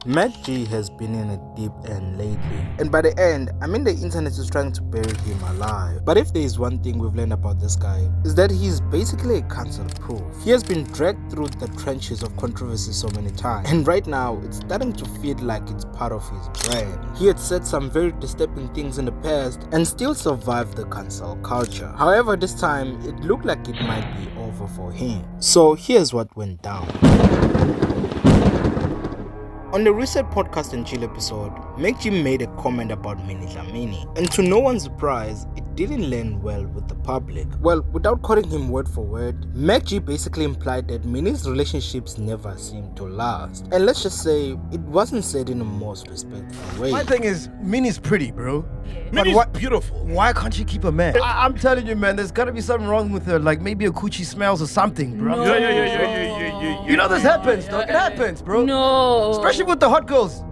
Mac G has been in a deep end lately, and by the end, I mean the internet is trying to bury him alive. But if there is one thing we've learned about this guy, is that he's basically a cancel proof. He has been dragged through the trenches of controversy so many times, and right now it's starting to feel like it's part of his brand. He had said some very disturbing things in the past and still survived the cancel culture. However, this time it looked like it might be over for him. So here's what went down. On the recent Podcast and Chill episode, Mac G made a comment about Minnie Dlamini, and to no one's surprise, it didn't land well with the public. Well, without quoting him word for word, Mac G basically implied that Minnie's relationships never seemed to last. And let's just say, it wasn't said in the most respectful way. My thing is, Minnie's pretty, bro. Minnie's beautiful. Why can't she keep a man? I'm telling you, man, there's gotta be something wrong with her. Like maybe a coochie smells or something, bro. No. Yeah. You know this happens, dog. It happens, bro. No. Especially with the hot girls.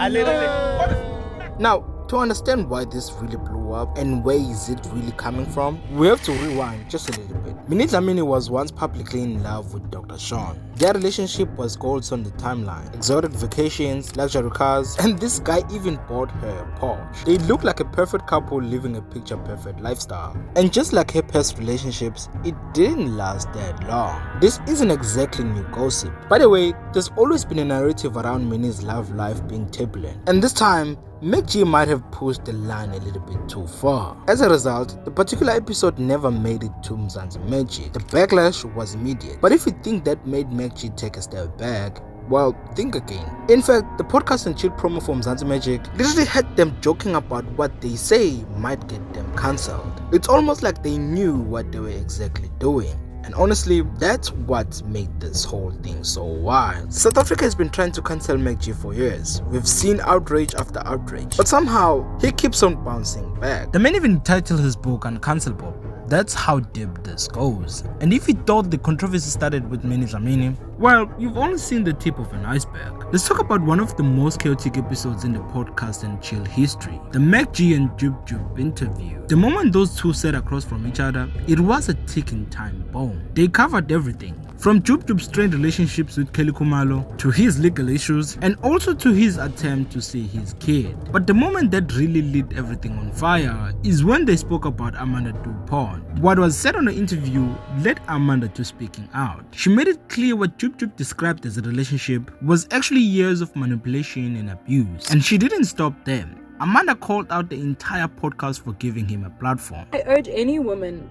Now, to understand why this really blew up and where is it really coming from, we have to rewind just a little bit. Minnie Dlamini was once publicly in love with Dr. Sean. Their relationship was goals on the timeline, exotic vacations, luxury cars, and this guy even bought her a Porsche. They looked like a perfect couple living a picture-perfect lifestyle. And just like her past relationships, it didn't last that long. This isn't exactly new gossip. By the way, there's always been a narrative around Minnie's love life being turbulent, and this time, Mac G might have pushed the line a little bit too far. As a result, the particular episode never made it to Mzansi Magic. The backlash was immediate. But if you think that made Mac G take a step back, well, think again. In fact, the Podcast and Chill promo for Mzansi Magic literally had them joking about what they say might get them cancelled. It's almost like they knew what they were exactly doing. And honestly, that's what made this whole thing so wild. South Africa has been trying to cancel Mac G for years. We've seen outrage after outrage, but somehow he keeps on bouncing back. The man even titled his book Uncancelable. That's how deep this goes. And if you thought the controversy started with Minnie Dlamini, well, you've only seen the tip of an iceberg. Let's talk about one of the most chaotic episodes in the Podcast and Chill history, the Mac G and Jup interview. The moment those two sat across from each other, it was a ticking time bomb. They covered everything, from Jup's strained relationships with Kelly Khumalo, to his legal issues, and also to his attempt to see his kid. But the moment that really lit everything on fire is when they spoke about Amanda Dupont. What was said on the interview led Amanda to speaking out. She made it clear what Jup described as a relationship was actually years of manipulation and abuse, and she didn't stop there. Amanda called out the entire podcast for giving him a platform. I urge any women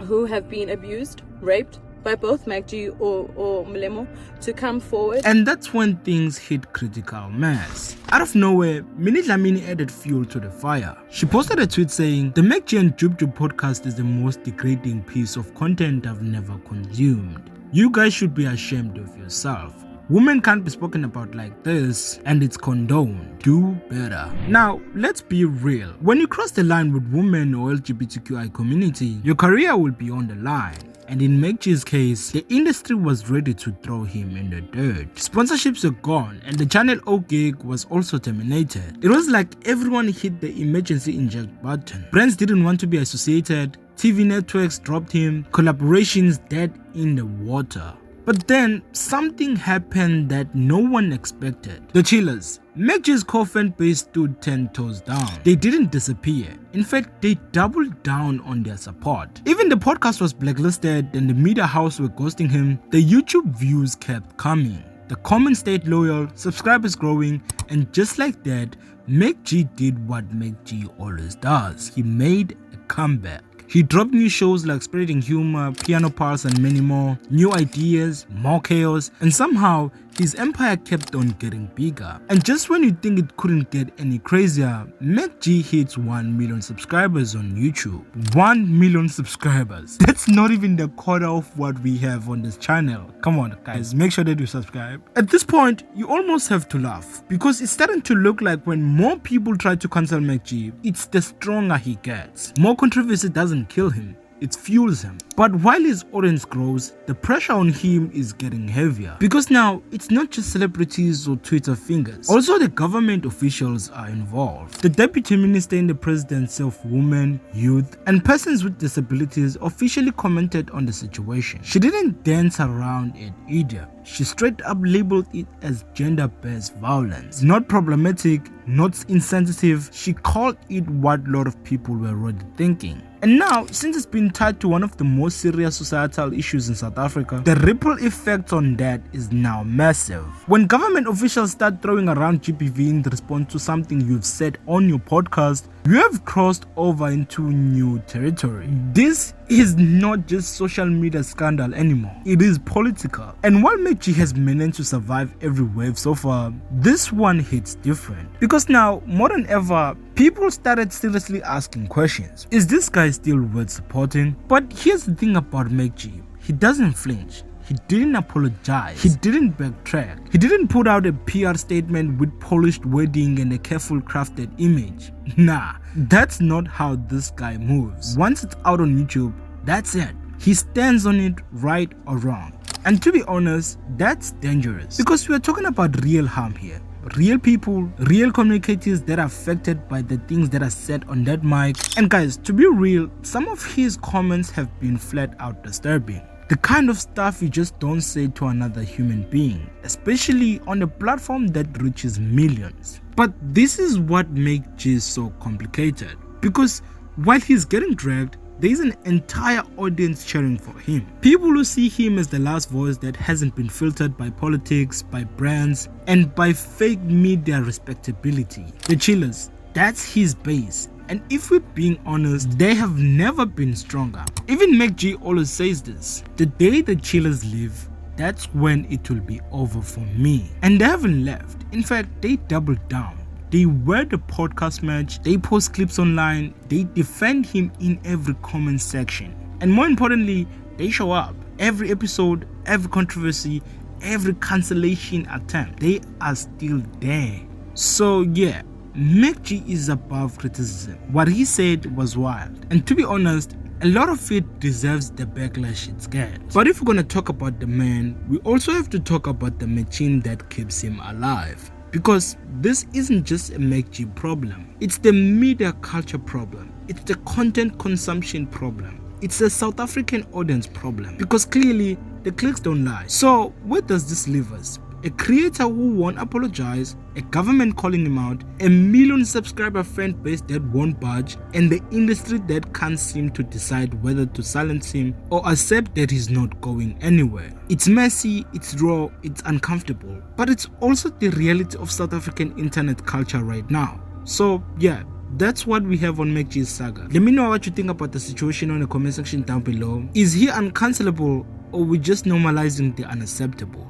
who have been abused, raped by both Mac G or Mlemo to come forward. And that's when things hit critical mass. Out of nowhere, Minnie Dlamini added fuel to the fire. She posted a tweet saying, "The Mac G and Jup podcast is the most degrading piece of content I've never consumed. You guys should be ashamed of yourself. Women can't be spoken about like this, and it's condoned. Do better." Now, let's be real. When you cross the line with women or LGBTQI community, your career will be on the line. And in Mac G's case, the industry was ready to throw him in the dirt. Sponsorships were gone, and the Channel O gig was also terminated. It was like everyone hit the emergency inject button. Brands didn't want to be associated, TV networks dropped him, collaborations dead in the water. But then, something happened that no one expected. The Chillers. Mac G's core fan base stood 10 toes down. They didn't disappear. In fact, they doubled down on their support. Even the podcast was blacklisted and the media house were ghosting him, the YouTube views kept coming. The comments stayed loyal, subscribers growing, and just like that, Mac G did what Mac G always does. He made a comeback. He dropped new shows like Spreading Humor, Piano Pulse, and many more, new ideas, more chaos, and somehow his empire kept on getting bigger. And just when you think it couldn't get any crazier, Mac G hits 1 million subscribers on YouTube. 1 million subscribers. That's not even the quarter of what we have on this channel. Come on guys, make sure that you subscribe. At this point, you almost have to laugh, because it's starting to look like when more people try to cancel Mac G, it's the stronger he gets. More controversy doesn't kill him, it fuels him. But while his audience grows, the pressure on him is getting heavier. Because now, it's not just celebrities or Twitter fingers. Also, the government officials are involved. The deputy minister in the presidency of women, youth, and persons with disabilities officially commented on the situation. She didn't dance around it either. She straight up labeled it as gender-based violence. Not problematic, not insensitive, she called it what a lot of people were already thinking. And now, since it's been tied to one of the most serious societal issues in South Africa, the ripple effect on that is now massive. When government officials start throwing around GBV in response to something you've said on your podcast, you have crossed over into new territory. This is not just social media scandal anymore, it is political. And while Mac G has managed to survive every wave so far, this one hits different. Because now, more than ever, people started seriously asking questions. Is this guy still worth supporting? But here's the thing about Mac G, he doesn't flinch. He didn't apologize. He didn't backtrack. He didn't put out a PR statement with polished wording and a careful crafted image. Nah, that's not how this guy moves. Once it's out on YouTube, that's it. He stands on it, right or wrong. And to be honest, that's dangerous. Because we are talking about real harm here. Real people, real communicators that are affected by the things that are said on that mic. And guys, to be real, some of his comments have been flat out disturbing. The kind of stuff you just don't say to another human being, especially on a platform that reaches millions. But this is what makes G so complicated, because while he's getting dragged, there is an entire audience cheering for him. People who see him as the last voice that hasn't been filtered by politics, by brands, and by fake media respectability. The chillers, that's his base. And if we're being honest, they have never been stronger. Even Mac G always says this: the day the chillers leave, that's when it will be over for me. And they haven't left. In fact, they doubled down. They wear the podcast merch, they post clips online, they defend him in every comment section. And more importantly, they show up. Every episode, every controversy, every cancellation attempt, they are still there. So yeah, Mac G is above criticism. What he said was wild, and to be honest, a lot of it deserves the backlash it's gets. But if we're gonna talk about the man, we also have to talk about the machine that keeps him alive. Because this isn't just a Mac G problem, it's the media culture problem, it's the content consumption problem, it's a South African audience problem. Because clearly, the clicks don't lie. So where does this leave us? A creator who won't apologize, a government calling him out, a million subscriber fan base that won't budge, and the industry that can't seem to decide whether to silence him or accept that he's not going anywhere. It's messy, it's raw, it's uncomfortable, but it's also the reality of South African internet culture right now. So yeah, that's what we have on Mac G's saga. Let me know what you think about the situation on the comment section down below. Is he uncancelable, or we just normalizing the unacceptable?